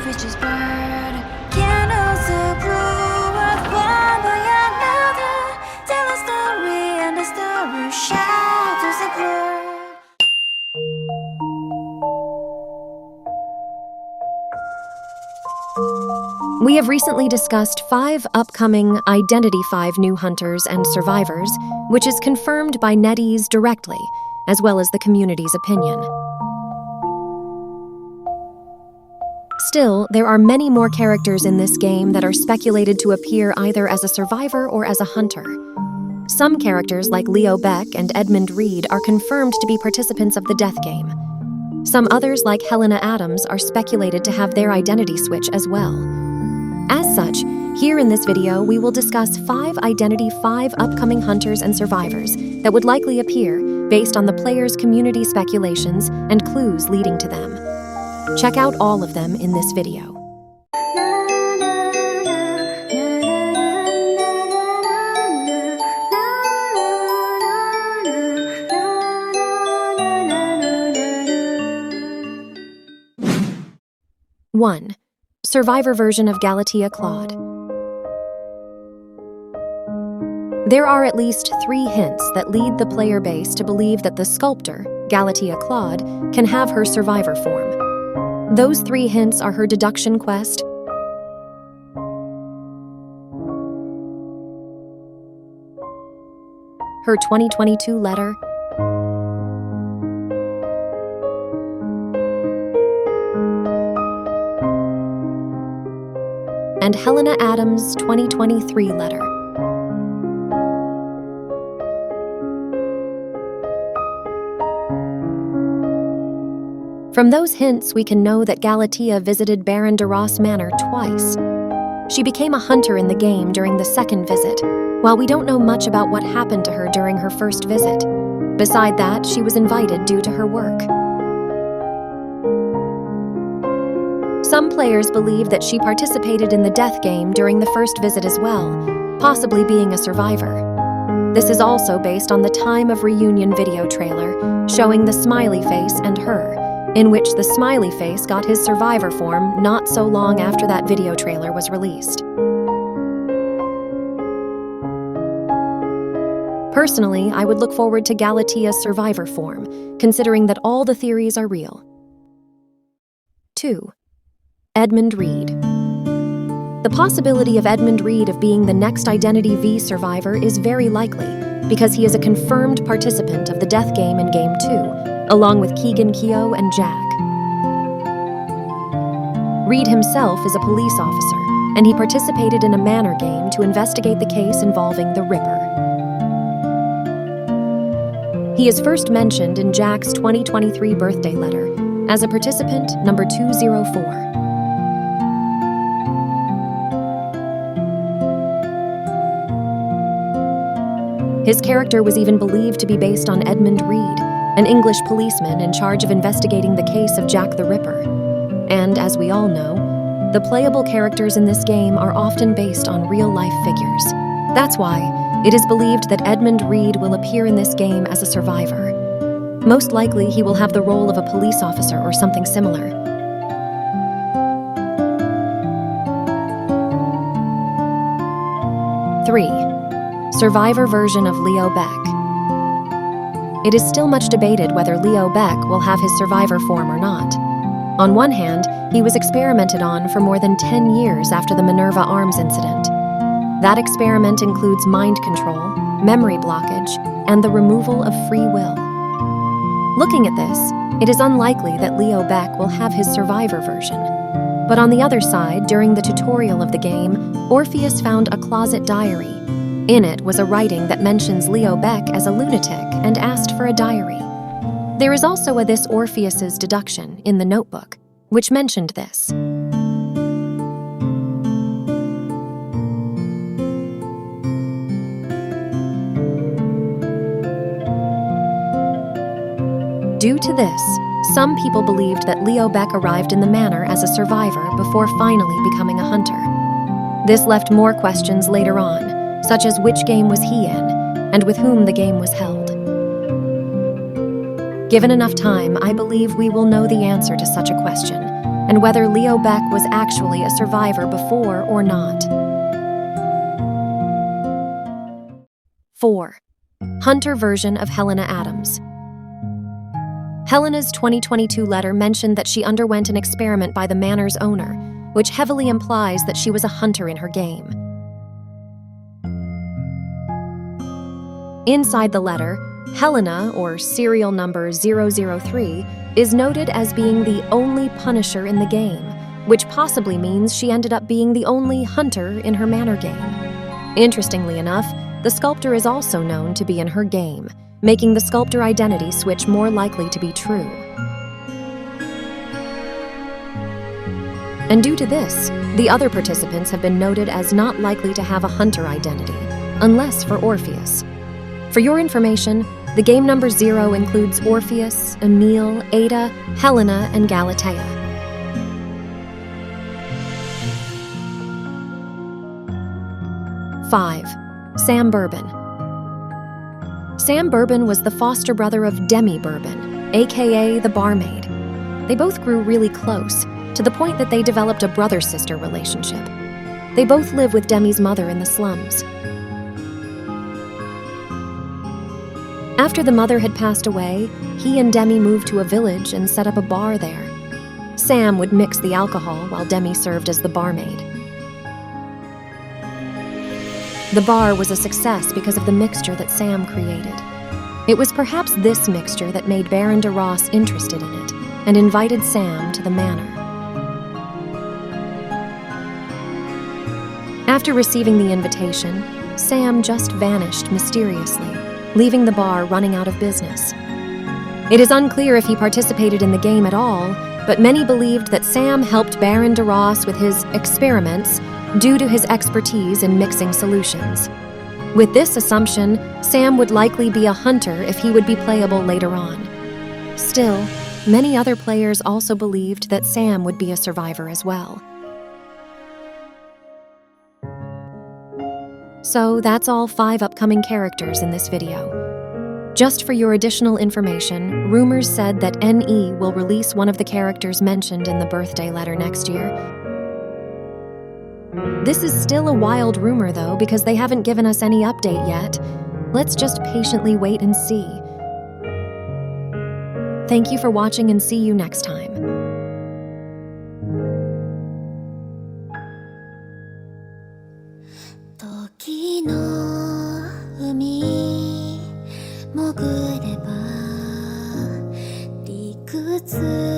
빛이 bird candles of blue of one by another. Tell a story and the story shadows a blur. We have recently discussed 5 upcoming Identity 5 new hunters and survivors, which is confirmed by NetEase directly, as well as the community's opinion. Still, there are many more characters in this game that are speculated to appear either as a survivor or as a hunter. Some characters like Leo Beck and Edmund Reed are confirmed to be participants of the death game. Some others like Helena Adams are speculated to have their identity switch as well. As such, here in this video we will discuss 5 Identity 5 upcoming hunters and survivors that would likely appear based on the players' community speculations and clues leading to them. Check out all of them in this video. One. Survivor version of Galatea Claude. There are at least 3 hints that lead the player base to believe that the sculptor, Galatea Claude, can have her survivor form. Those 3 hints are her deduction quest, her 2022 letter, and Helena Adams' 2023 letter. From those hints, we can know that Galatea visited Baron de Ross Manor twice. She became a hunter in the game during the 2nd visit, while we don't know much about what happened to her during her 1st visit. Beside that, she was invited due to her work. Some players believe that she participated in the death game during the 1st visit as well, possibly being a survivor. This is also based on the time of reunion video trailer showing the smiley face and her, in which the smiley face got his survivor form not so long after that video trailer was released. Personally, I would look forward to Galatea's survivor form, considering that all the theories are real. 2. Edmund Reed. The possibility of Edmund Reed of being the next Identity V survivor is very likely, because he is a confirmed participant of the death game in Game 2, along with Keegan Keogh and Jack. Reed himself is a police officer, and he participated in a manor game to investigate the case involving the Ripper. He is first mentioned in Jack's 2023 birthday letter as a participant number 204. His character was even believed to be based on Edmund Reed, an English policeman in charge of investigating the case of Jack the Ripper. And as we all know, the playable characters in this game are often based on real-life figures. That's why it is believed that Edmund Reed will appear in this game as a survivor. Most likely, he will have the role of a police officer or something similar. 3. Survivor version of Leo Beck. It is still much debated whether Leo Beck will have his survivor form or not. On one hand, he was experimented on for more than 10 years after the Minerva Arms incident. That experiment includes mind control, memory blockage, and the removal of free will. Looking at this, it is unlikely that Leo Beck will have his survivor version. But on the other side, during the tutorial of the game, Orpheus found a closet diary. In it was a writing that mentions Leo Beck as a lunatic and asked for a diary. There is also a This Orpheus's deduction in the notebook, which mentioned this. Due to this, some people believed that Leo Beck arrived in the manor as a survivor before finally becoming a hunter. This left more questions later on, such as which game was he in, and with whom the game was held. Given enough time, I believe we will know the answer to such a question. and whether Leo Beck was actually a survivor before or not. 4. Hunter version of Helena Adams. Helena's 2022 letter mentioned that she underwent an experiment by the manor's owner, which heavily implies that she was a hunter in her game. Inside the letter, Helena, or serial number 003, is noted as being the only Punisher in the game, which possibly means she ended up being the only hunter in her manor game. Interestingly enough, the sculptor is also known to be in her game, making the sculptor identity switch more likely to be true. And due to this, the other participants have been noted as not likely to have a hunter identity, unless for Orpheus. For your information, the game number 0 includes Orpheus, Emile, Ada, Helena, and Galatea. Five. Sam Bourbon. Sam Bourbon was the foster brother of Demi Bourbon, aka the barmaid. They both grew really close, to the point that they developed a brother-sister relationship. They both live with Demi's mother in the slums. After the mother had passed away, he and Demi moved to a village and set up a bar there. Sam would mix the alcohol while Demi served as the barmaid. The bar was a success because of the mixture that Sam created. It was perhaps this mixture that made Baron de Ross interested in it and invited Sam to the manor. After receiving the invitation, Sam just vanished mysteriously, leaving the bar running out of business. It is unclear if he participated in the game at all, but many believed that Sam helped Baron de Ross with his experiments due to his expertise in mixing solutions. With this assumption, Sam would likely be a hunter if he would be playable later on. Still, many other players also believed that Sam would be a survivor as well. So that's all 5 upcoming characters in this video. Just for your additional information, rumors said that NE will release one of the characters mentioned in the birthday letter next year. This is still a wild rumor though, because they haven't given us any update yet. Let's just patiently wait and see. Thank you for watching and see you next time. 時の海潜れば理屈